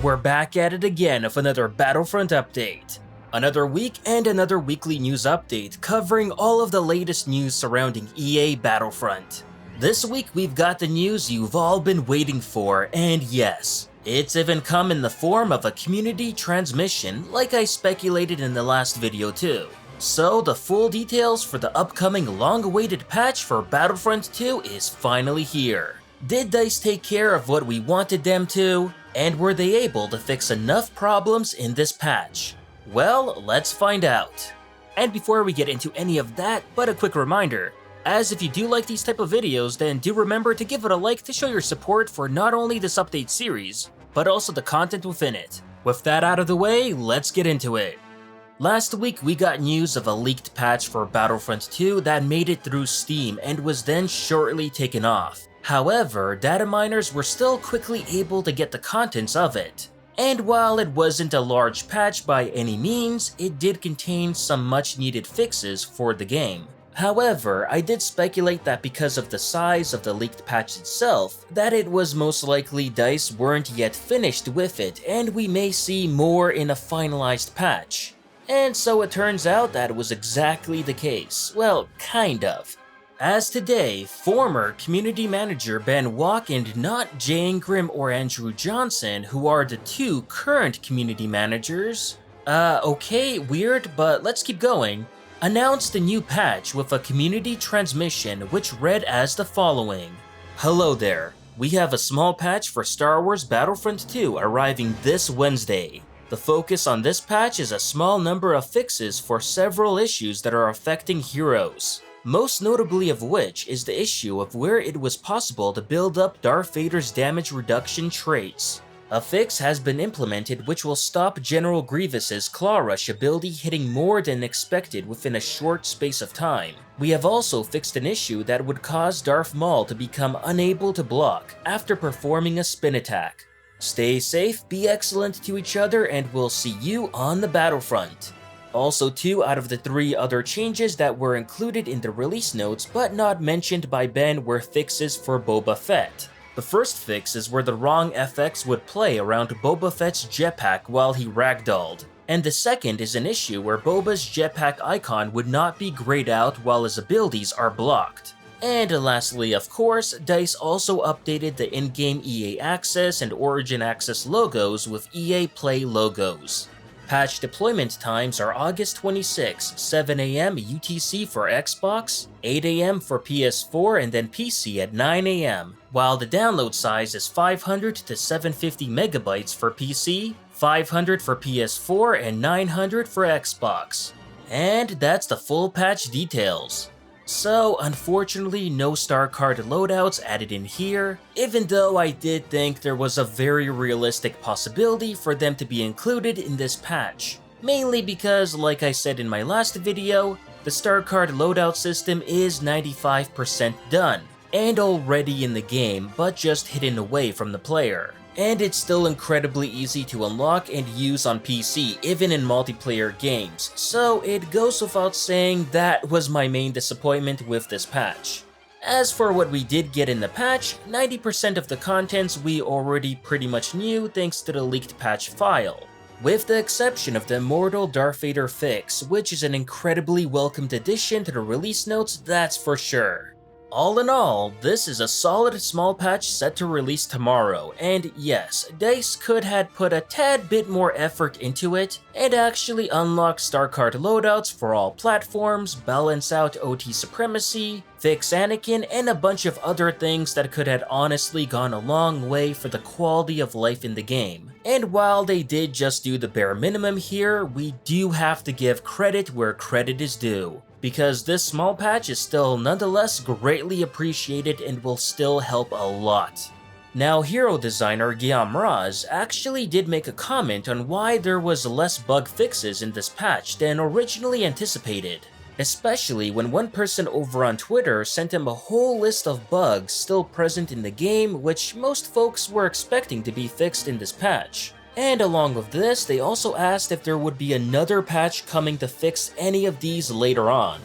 We're back at it again with another Battlefront update. Another week and another weekly news update covering all of the latest news surrounding EA Battlefront. This week we've got the news you've all been waiting for, and yes, it's even come in the form of a community transmission like I speculated in the last video too. So the full details for the upcoming long-awaited patch for Battlefront 2 is finally here. Did DICE take care of what we wanted them to? And were they able to fix enough problems in this patch? Well, let's find out. And before we get into any of that, but a quick reminder, as if you do like these type of videos, then do remember to give it a like to show your support for not only this update series, but also the content within it. With that out of the way, let's get into it. Last week we got news of a leaked patch for Battlefront 2 that made it through Steam and was then shortly taken off. However, data miners were still quickly able to get the contents of it. And while it wasn't a large patch by any means, it did contain some much needed fixes for the game. However, I did speculate that because of the size of the leaked patch itself, that it was most likely DICE weren't yet finished with it and we may see more in a finalized patch. And so it turns out that it was exactly the case. Well, kind of. As today, former community manager Ben Walk and not Jay Ingram or Andrew Johnson, who are the two current community managers, okay, weird, but let's keep going, announced a new patch with a community transmission which read as the following. Hello there, we have a small patch for Star Wars Battlefront 2 arriving this Wednesday. The focus on this patch is a small number of fixes for several issues that are affecting heroes. Most notably of which is the issue of where it was possible to build up Darth Vader's damage reduction traits. A fix has been implemented which will stop General Grievous's Claw Rush ability hitting more than expected within a short space of time. We have also fixed an issue that would cause Darth Maul to become unable to block after performing a spin attack. Stay safe, be excellent to each other, and we'll see you on the battlefront. Also, 2 out of the 3 other changes that were included in the release notes but not mentioned by Ben were fixes for Boba Fett. The first fix is where the wrong FX would play around Boba Fett's jetpack while he ragdolled, and the second is an issue where Boba's jetpack icon would not be grayed out while his abilities are blocked. And lastly, of course, DICE also updated the in-game EA Access and Origin Access logos with EA Play logos. Patch deployment times are August 26, 7 AM UTC for Xbox, 8 AM for PS4, and then PC at 9 AM, while the download size is 500 to 750 megabytes for PC, 500 for PS4, and 900 for Xbox. And that's the full patch details. So, unfortunately, no star card loadouts added in here, even though I did think there was a very realistic possibility for them to be included in this patch. Mainly because, like I said in my last video, the star card loadout system is 95% done, and already in the game, but just hidden away from the player. And it's still incredibly easy to unlock and use on PC, even in multiplayer games, so it goes without saying that was my main disappointment with this patch. As for what we did get in the patch, 90% of the contents we already pretty much knew thanks to the leaked patch file, with the exception of the Immortal Darth Vader fix, which is an incredibly welcomed addition to the release notes, that's for sure. All in all, this is a solid small patch set to release tomorrow, and yes, DICE could have put a tad bit more effort into it, and actually unlock star card loadouts for all platforms, balance out OT supremacy, fix Anakin, and a bunch of other things that could have honestly gone a long way for the quality of life in the game. And while they did just do the bare minimum here, we do have to give credit where credit is due, because this small patch is still nonetheless greatly appreciated and will still help a lot. Now, hero designer Guillaume Raz actually did make a comment on why there was less bug fixes in this patch than originally anticipated, especially when one person over on Twitter sent him a whole list of bugs still present in the game which most folks were expecting to be fixed in this patch. And along with this, they also asked if there would be another patch coming to fix any of these later on.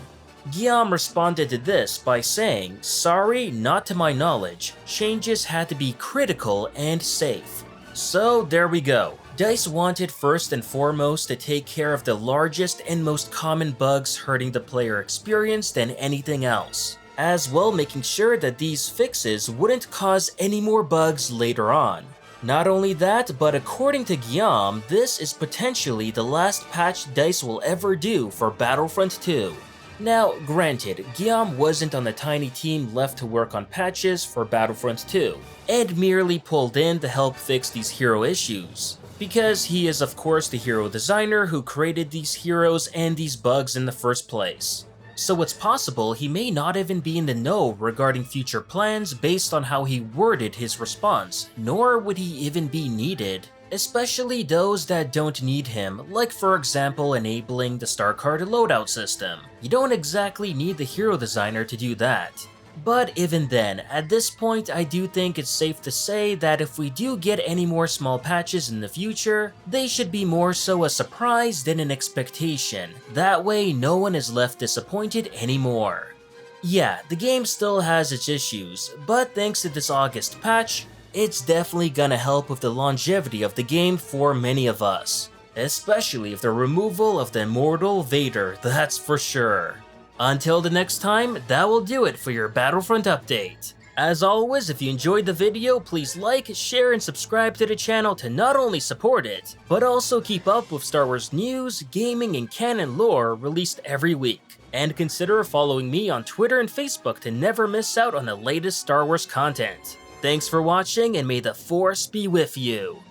Guillaume responded to this by saying, "Sorry, not to my knowledge. Changes had to be critical and safe." So there we go. DICE wanted first and foremost to take care of the largest and most common bugs hurting the player experience than anything else, as well making sure that these fixes wouldn't cause any more bugs later on. Not only that, but according to Guillaume, this is potentially the last patch DICE will ever do for Battlefront 2. Now, granted, Guillaume wasn't on the tiny team left to work on patches for Battlefront 2, and merely pulled in to help fix these hero issues, because he is of course the hero designer who created these heroes and these bugs in the first place. So it's possible he may not even be in the know regarding future plans based on how he worded his response, nor would he even be needed. Especially those that don't need him, like for example enabling the star card loadout system. You don't exactly need the hero designer to do that. But even then, at this point I do think it's safe to say that if we do get any more small patches in the future, they should be more so a surprise than an expectation. That way no one is left disappointed anymore. Yeah, the game still has its issues, but thanks to this August patch, it's definitely gonna help with the longevity of the game for many of us. Especially with the removal of the Immortal Vader, that's for sure. Until the next time, that will do it for your Battlefront update. As always, if you enjoyed the video, please like, share, and subscribe to the channel to not only support it, but also keep up with Star Wars news, gaming, and canon lore released every week. And consider following me on Twitter and Facebook to never miss out on the latest Star Wars content. Thanks for watching, and may the Force be with you.